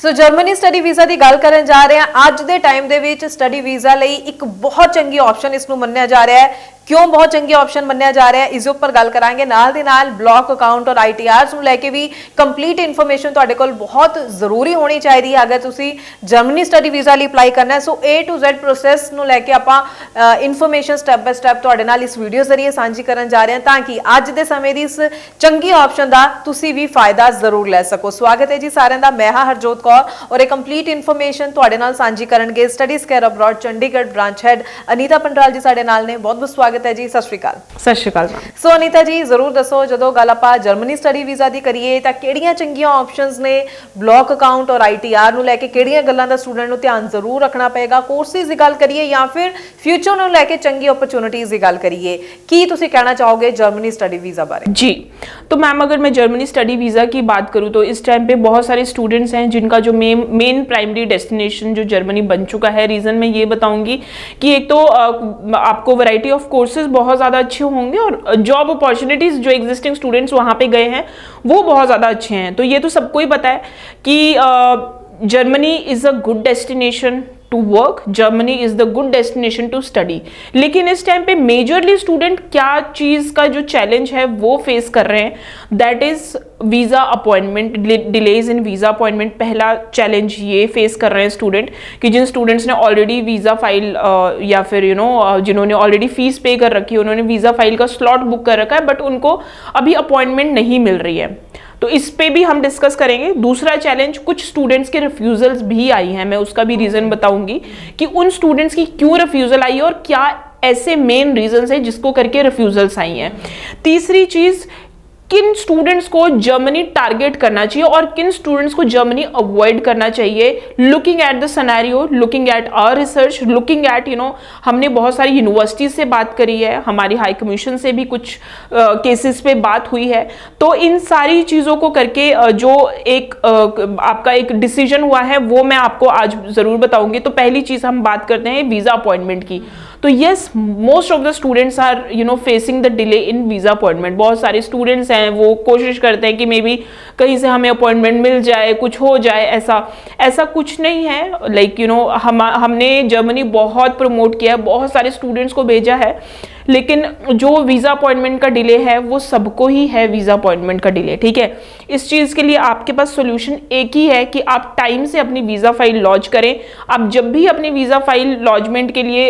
ਸੋ Germany study visa ਦੀ ਗੱਲ ਕਰਨ ਜਾ ਰਹੇ ਹਾਂ। ਅੱਜ ਦੇ ਟਾਈਮ ਦੇ ਵਿੱਚ ਸਟੱਡੀ ਵੀਜ਼ਾ ਲਈ ਇੱਕ ਬਹੁਤ ਚੰਗੀ ਆਪਸ਼ਨ ਇਸ ਨੂੰ ਮੰਨਿਆ ਜਾ ਰਿਹਾ ਹੈ। क्यों बहुत चंगी ऑप्शन मनया जा रहा है, इस उपर गल करांगे। नाल दे नाल ब्लॉक अकाउंट और ITRs ਨੂੰ ਲੈ ਕੇ ਵੀ कंप्लीट इन्फॉर्मेशन ਤੁਹਾਡੇ ਕੋਲ बहुत ਜ਼ਰੂਰੀ ਹੋਣੀ ਚਾਹੀਦੀ ਹੈ ਅਗਰ ਤੁਸੀਂ ਜਰਮਨੀ ਸਟੱਡੀ ਵੀਜ਼ਾ ਲਈ ਅਪਲਾਈ ਕਰਨਾ ਹੈ। ਸੋ A to Z ਪ੍ਰੋਸੈਸ ਨੂੰ ਲੈ ਕੇ ਆਪਾਂ ਇਨਫੋਰਮੇਸ਼ਨ ਸਟੈਪ ਬਾय ਸਟੈਪ ਤੁਹਾਡੇ ਨਾਲ ਇਸ ਵੀਡੀਓ ਜ਼ਰੀਏ ਸਾਂਝੀ ਕਰਨ ਜਾ ਰਹੇ ਹਾਂ ਤਾਂ ਕਿ ਅੱਜ ਦੇ ਸਮੇਂ ਦੀ ਇਸ ਚੰਗੀ ਆਪਸ਼ਨ ਦਾ ਤੁਸੀਂ ਵੀ ਫਾਇਦਾ ਜ਼ਰੂਰ ਲੈ ਸਕੋ। ਸਵਾਗਤ ਹੈ ਜੀ ਸਾਰਿਆਂ ਦਾ, ਮੈਂ ਹਾਂ ਹਰਜੋਤ ਕੌਰ ਔਰ ਇਹ ਕੰਪਲੀਟ ਇਨਫੋਰਮੇਸ਼ਨ ਤੁਹਾਡੇ ਨਾਲ ਸਾਂਝੀ ਕਰਨਗੇ studies care abroad Chandigarh branch head Anita Pandral ji ਸਾਡੇ ਨਾਲ ਨੇ। ਬਹੁਤ ਬਹੁਤ ਸਵਾਗਤ है जी। सत श्री अकाल। सत श्री अकाल। सो अनीता जी जरूर दसो जो गल आपां जर्मनी स्टडी वीज़ा दी करिए तां किहड़ियां चंगियां ऑप्शनस ने ब्लॉक अकाउंट और ITR नूं लैके किहड़ियां गल्लां दा स्टूडेंट नूं ध्यान जरूर रखना पएगा। कोर्सिस दी गल करिए या फिर फ्यूचर नूं लैके चंगी अपॉर्चुनिटीज़ दी गल करिए, की तुसीं कहना चाहोगे जर्मनी स्टडी वीज़ा बारे? जी तो मैम अगर मैं जर्मनी स्टडी वीज़ा की बात करूँ तो इस टाइम पे बहुत सारे स्टूडेंट्स हैं जिनका जो मेन प्राइमरी डेस्टिनेशन जो जर्मनी बन चुका है। रीज़न मैं ये बताऊंगी कि एक तो आपको वैरायटी ऑफ कोर्सेज बहुत ज़्यादा अच्छे होंगे और जॉब अपॉर्चुनिटीज़ जो एग्जिस्टिंग स्टूडेंट्स वहाँ पे गए हैं वो बहुत ज़्यादा अच्छे हैं। तो ये तो सबको ही पता है कि Germany is a good destination to work, Germany is the good destination to study. लेकिन इस टाइम पे मेजरली स्टूडेंट क्या चीज़ का जो चैलेंज है वो फेस कर रहे हैं, that is visa appointment, delays in visa appointment. पहला चैलेंज ये फेस कर रहे हैं स्टूडेंट कि जिन स्टूडेंट्स ने ऑलरेडी वीज़ा फाइल या फिर जिन्होंने ऑलरेडी फ़ीस पे कर रखी है, उन्होंने वीज़ा फाइल का स्लॉट बुक कर रखा है बट उनको अभी अपॉइंटमेंट नहीं मिल रही है। तो इस पे भी हम डिस्कस करेंगे। दूसरा चैलेंज, कुछ स्टूडेंट्स के रिफ्यूज़ल्स भी आई हैं, मैं उसका भी रीज़न बताऊंगी कि उन स्टूडेंट्स की क्यों रिफ्यूज़ल आई और क्या ऐसे मेन रीजंस है जिसको करके रिफ्यूज़ल्स आई हैं। तीसरी चीज़, किन स्टूडेंट्स को जर्मनी टारगेट करना चाहिए और किन स्टूडेंट्स को जर्मनी अवॉइड करना चाहिए, looking at the scenario, looking at our research, looking at हमने बहुत सारी यूनिवर्सिटीज से बात करी है, हमारी हाई कमीशन से भी कुछ केसेस पे बात हुई है। तो इन सारी चीज़ों को करके जो एक आपका एक डिसीजन हुआ है वो मैं आपको आज ज़रूर बताऊंगी। तो पहली चीज़ हम बात करते हैं वीज़ा अपॉइंटमेंट की। तो yes, most of the students are facing the delay in visa appointment. बहुत सारे स्टूडेंट्स हैं वो कोशिश करते हैं कि मे बी कहीं से हमें अपॉइंटमेंट मिल जाए, कुछ हो जाए। ऐसा कुछ नहीं है। लाइक हमने जर्मनी बहुत प्रमोट किया है, बहुत सारे स्टूडेंट्स को भेजा है, लेकिन जो वीज़ा अपॉइंटमेंट का डिले है वो सबको ही है, वीज़ा अपॉइंटमेंट का डिले। ठीक है, इस चीज़ के लिए आपके पास सोल्यूशन एक ही है कि आप टाइम से अपनी वीज़ा फाइल लॉन्च करें। आप जब भी अपनी वीज़ा फाइल लॉन्चमेंट के लिए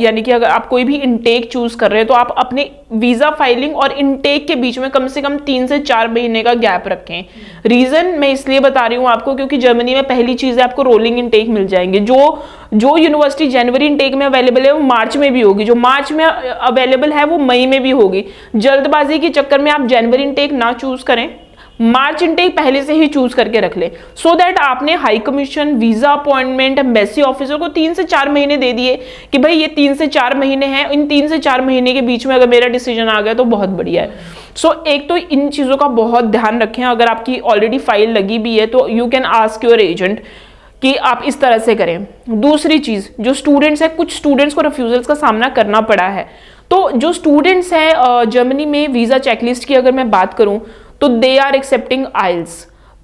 यानी कि अगर आप कोई भी इनटेक चूज़ कर रहे हैं तो आप अपने वीज़ा फाइलिंग और इनटेक के बीच में कम से कम 3 से 4 महीने का गैप रखें। रीज़न मैं इसलिए बता रही हूँ आपको क्योंकि जर्मनी में पहली चीज़ है आपको रोलिंग इनटेक मिल जाएंगे। जो यूनिवर्सिटी जनवरी इनटेक में अवेलेबल है वो मार्च में भी होगी, जो मार्च में अवेलेबल है वो मई में भी होगी। जल्दबाजी के चक्कर में आप जनवरी इनटेक ना चूज़ करें, मार्च इनटेक पहले से ही चूज करके रख ले, सो दैट आपने high commission, visa appointment, embassy officer को 3 से 4 महीने दे दिए कि भाई ये 3 से 4 महीने हैं, इन 3 से 4 महीने के बीच में अगर मेरा डिसीजन आ गया तो बहुत बढ़िया है। सो एक तो इन चीज़ों का बहुत ध्यान रखें। अगर आपकी ऑलरेडी फाइल लगी भी है तो you can ask your agent कि आप इस तरह से करें। दूसरी चीज़, जो स्टूडेंट्स हैं, कुछ स्टूडेंट्स को रिफ्यूज़ल्स का सामना करना पड़ा है। तो जो स्टूडेंट्स हैं जर्मनी में वीज़ा चेकलिस्ट की अगर मैं बात करूं तो दे आर एक्सेप्टिंग आइल्स।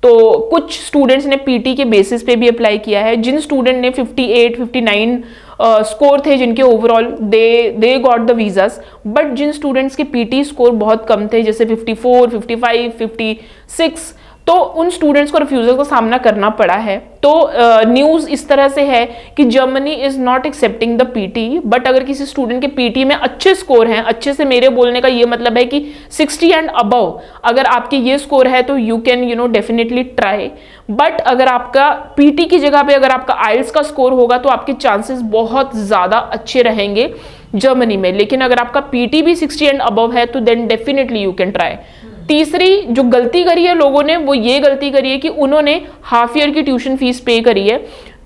तो कुछ स्टूडेंट्स ने पीटी के बेसिस पे भी अप्लाई किया है। जिन स्टूडेंट ने 58, 59 स्कोर थे जिनके overall, they got the visas. But जिन स्टूडेंट्स के पीटी स्कोर बहुत कम थे जैसे 54, 55, 56, तो उन स्टूडेंट्स को रिफ्यूज़ल का सामना करना पड़ा है। तो न्यूज़ इस तरह से है कि Germany is not accepting the PT, but अगर किसी स्टूडेंट के पीटी में अच्छे स्कोर हैं, अच्छे से मेरे बोलने का ये मतलब है कि 60 एंड अबव अगर आपके ये स्कोर है तो you can definitely try. But अगर आपका पीटी की जगह पे अगर आपका आइल्स का स्कोर होगा तो आपके चांसेस बहुत ज़्यादा अच्छे रहेंगे जर्मनी में। लेकिन अगर आपका पीटी भी 60 एंड अबव है तो then definitely you can try. तीसरी जो गलती करी है लोगों ने वो ये गलती करी है कि उन्होंने हाफ ईयर की ट्यूशन फीस पे करी है,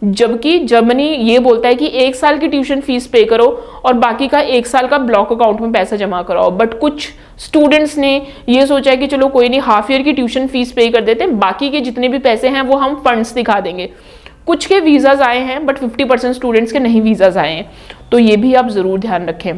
जबकि जर्मनी ये बोलता है कि 1 साल की ट्यूशन फीस पे करो और बाकी का 1 साल का ब्लॉक अकाउंट में पैसा जमा कराओ। बट कुछ स्टूडेंट्स ने ये सोचा है कि चलो कोई नहीं, हाफ ईयर की ट्यूशन फीस पे कर देते हैं, बाकी के जितने भी पैसे हैं वो हम फंड्स दिखा देंगे। कुछ के वीज़ाज आए हैं बट 50% स्टूडेंट्स के नहीं वीज़ाज आए हैं। तो ये भी आप ज़रूर ध्यान रखें।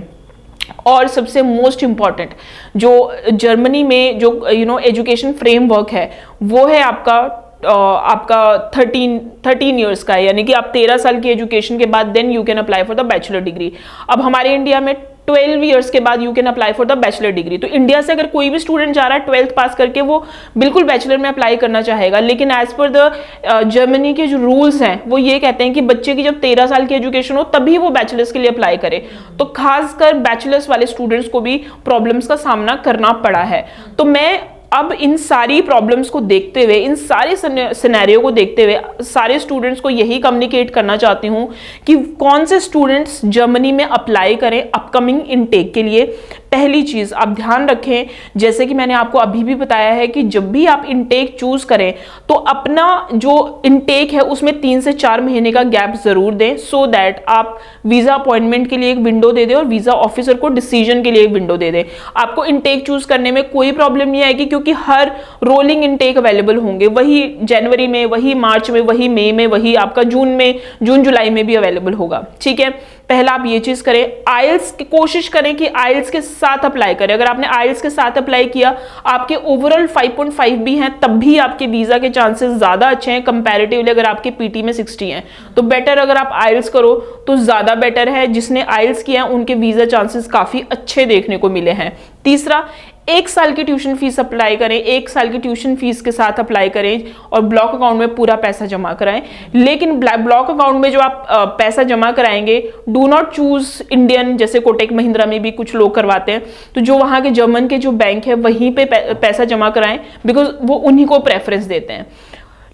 और सबसे मोस्ट इम्पॉर्टेंट जो जर्मनी में जो एजुकेशन फ्रेमवर्क है वो है आपका आपका 13 ईयर्स का है, यानी कि आप 13 साल की एजुकेशन के बाद then you can apply for the bachelor degree. अब हमारे इंडिया में 12 ईयर्स के बाद you can apply for the bachelor degree. तो इंडिया से अगर कोई भी स्टूडेंट जा रहा है 12th पास करके, वो बिल्कुल बैचलर में अप्लाई करना चाहेगा, लेकिन एज पर द जर्मनी के जो रूल्स हैं वो ये कहते हैं कि बच्चे की जब 13 साल की एजुकेशन हो तभी वो बैचलर्स के लिए अप्लाई करे। तो खासकर बैचलर्स वाले स्टूडेंट्स को भी प्रॉब्लम्स का सामना करना पड़ा है। तो मैं अब इन सारी प्रॉब्लम्स को देखते हुए, इन सारे सिनेरियो को देखते हुए सारे स्टूडेंट्स को यही कम्युनिकेट करना चाहती हूँ कि कौन से स्टूडेंट्स जर्मनी में अप्लाई करें अपकमिंग इनटेक के लिए। पहली चीज़ आप दैन रखें, जैसे कि मैंने आपको अभी भी बताया है कि जब भी आप इनटेक चूज करें तो अपना जो इनटेक है उसमें 3 से 4 महीने का गैप जरूर दें, सो दैट आप वीजा अपॉइंटमेंट के लिए एक विंडो दे दें और वीजा ऑफिसर को डिसीजन के लिए एक विंडो दे दें। आपको इनटेक चूज करने में कोई प्रॉब्लम नहीं आएगी, क्योंकि हर रोलिंग इनटेक अवेलेबल होंगे, वही जनवरी में, वही मार्च में, वही मई में, वही आपका जून जुलाई में भी अवेलेबल होगा। ठीक है, पहला आप ये चीज करें। आइल्स की कोशिश करें कि आइल्स के साथ अप्लाई करें। अगर आपने आइल्स के साथ अप्लाई किया, आपके ओवरऑल 5.5 भी हैं, तब भी आपके वीजा के चांसेस ज्यादा अच्छे हैं कंपैरेटिवली अगर आपके पीटी में 60 हैं। तो बेटर अगर आप आइल्स करो तो ज्यादा बेटर है। जिसने आइल्स किया उनके वीजा चांसेस काफी अच्छे देखने को मिले हैं। तीसरा, 1 साल की ट्यूशन फीस अप्लाई करें, 1 साल की ट्यूशन फीस के साथ अप्लाई करें और ब्लॉक अकाउंट में पूरा पैसा जमा कराएं। लेकिन ब्लॉक अकाउंट में जो आप पैसा जमा कराएंगे, डू नॉट चूज इंडियन, जैसे कोटक महिंद्रा में भी कुछ लोग करवाते हैं, तो जो वहां के जर्मन के जो बैंक है वहीं पे पैसा जमा कराएं, बिकॉज वो उन्हीं को प्रेफरेंस देते हैं।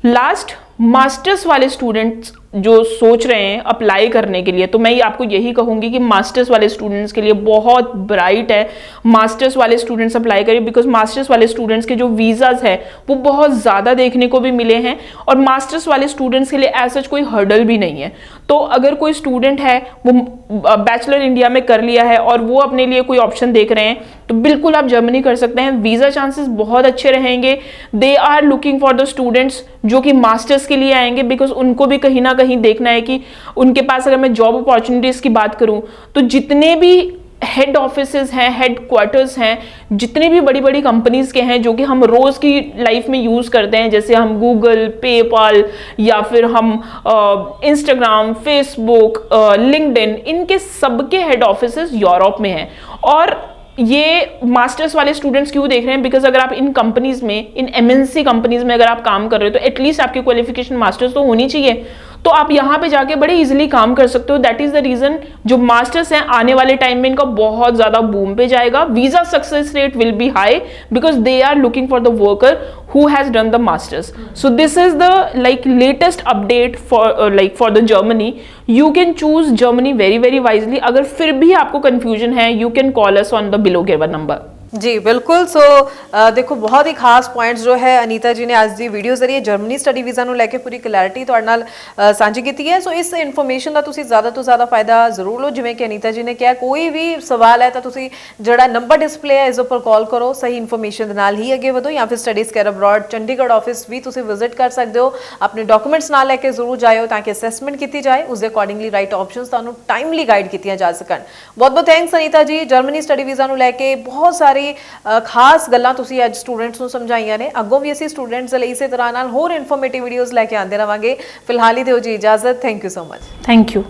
लास्ट, मास्टर्स वाले स्टूडेंट्स जो सोच रहे हैं अप्लाई करने के लिए, तो मैं आपको यही कहूंगी कि मास्टर्स वाले स्टूडेंट्स के लिए बहुत ब्राइट है, मास्टर्स वाले स्टूडेंट्स अप्लाई करें, बिकॉज मास्टर्स वाले स्टूडेंट्स के जो वीजाज है वो बहुत ज़्यादा देखने को भी मिले हैं और मास्टर्स वाले स्टूडेंट्स के लिए ऐसा कोई हर्डल भी नहीं है। तो अगर कोई स्टूडेंट है वो बैचलर इंडिया में कर लिया है और वो अपने लिए कोई ऑप्शन देख रहे हैं, तो बिल्कुल आप जर्मनी कर सकते हैं। वीज़ा चांसेस बहुत अच्छे रहेंगे। They are looking for the students जो कि मास्टर्स के लिए आएंगे, बिकॉज उनको भी कहीं ना कहीं देखना है कि उनके पास, अगर मैं जॉब अपॉर्चुनिटीज की बात करूं तो जितने भी हेड ऑफिसेज हैं, हेड क्वार्टर्स हैं, जितने भी बड़ी बड़ी कंपनीज के हैं जो कि हम रोज की लाइफ में यूज करते हैं, जैसे हम गूगल, पेपाल या फिर हम इंस्टाग्राम, फेसबुक, लिंक्डइन, इनके सबके हेड ऑफिसेज यूरोप में हैं। और ये मास्टर्स वाले स्टूडेंट्स क्यों देख रहे हैं, बिकॉज अगर आप इन कंपनीज में, इन एमएनसी कंपनीज में अगर आप काम कर रहे हो तो एटलीस्ट आपकी क्वालिफिकेशन मास्टर्स तो होनी चाहिए, तो आप यहाँ पे जाके बड़े इजीली काम कर सकते हो। दैट इज द रीजन जो मास्टर्स हैं आने वाले टाइम में इनका बहुत ज्यादा बूम पे जाएगा। Visa success rate will be high because they are looking for the worker who has done the masters. So this is the latest update for the Germany. You can choose Germany very wisely. अगर फिर भी आपको confusion है, you can call us on the below given number. जी बिल्कुल। सो देखो बहुत ही खास points जो है अनीता जी ने आज ਦੀ ਵੀਡੀਓ ਜ਼ਰੀਏ ਜਰਮਨੀ ਸਟੱਡੀ ਵੀਜ਼ਾ ਨੂੰ ਲੈ ਕੇ ਪੂਰੀ ਕਲੈਰਿਟੀ ਤੁਹਾਡੇ ਨਾਲ ਸਾਂਝੀ ਕੀਤੀ ਹੈ। ਸੋ ਇਸ ਇਨਫੋਰਮੇਸ਼ਨ ਦਾ ਤੁਸੀਂ ਜ਼ਿਆਦਾ ਤੋਂ ਜ਼ਿਆਦਾ ਫਾਇਦਾ ਜ਼ਰੂਰ ਲਓ। ਜਿਵੇਂ ਕਿ ਅਨੀਤਾ ਜੀ ਨੇ ਕਿਹਾ, ਕੋਈ ਵੀ ਸਵਾਲ ਹੈ ਤਾਂ ਤੁਸੀਂ ਜਿਹੜਾ ਨੰਬਰ ਡਿਸਪਲੇ ਹੈ ਇਸ ਉੱਪਰ ਕਾਲ ਕਰੋ, ਸਹੀ ਇਨਫੋਰਮੇਸ਼ਨ ਦੇ ਨਾਲ ਹੀ ਅੱਗੇ ਵਧੋ। ਜਾਂ ਫਿਰ studies care abroad Chandigarh office ਵੀ ਤੁਸੀਂ ਵਿਜ਼ਿਟ ਕਰ ਸਕਦੇ ਹੋ। ਆਪਣੇ ਡਾਕੂਮੈਂਟਸ ਨਾਲ ਲੈ ਕੇ ਜ਼ਰੂਰ ਜਾਇਓ ਤਾਂ ਕਿ ਅਸੈਸਮੈਂਟ ਕੀਤੀ ਜਾਏ, ਉਸ ਦੇ ਅਕੋਰਡਿੰਗਲੀ ਰਾਈਟ ਆਪਸ਼ਨਸ ਤੁਹਾਨੂੰ ਟਾਈਮਲੀ ਗਾਈਡ ਕੀਤੀਆਂ ਜਾ ਸਕਣ। ਬਹੁਤ ਬਹੁਤ thanks Anita ji. Germany study visa ਨੂੰ ਲੈ ਕੇ ਬਹੁਤ ਸਾਰੀ ਖਾਸ ਗੱਲਾਂ ਤੁਸੀਂ ਅੱਜ ਸਟੂਡੈਂਟਸ ਨੂੰ ਸਮਝਾਈਆਂ ਨੇ। ਅੱਗੋਂ ਵੀ ਅਸੀਂ ਸਟੂਡੈਂਟਸ ਲਈ ਇਸੇ ਤਰ੍ਹਾਂ ਨਾਲ ਹੋਰ ਇਨਫੋਰਮੇਟਿਵ ਵੀਡੀਓਜ਼ ਲੈ ਕੇ ਆਉਂਦੇ ਰਵਾਂਗੇ। ਫਿਲਹਾਲ ਹੀ ਦਿਓ ਜੀ ਇਜਾਜ਼ਤ। Thank you so much. Thank you.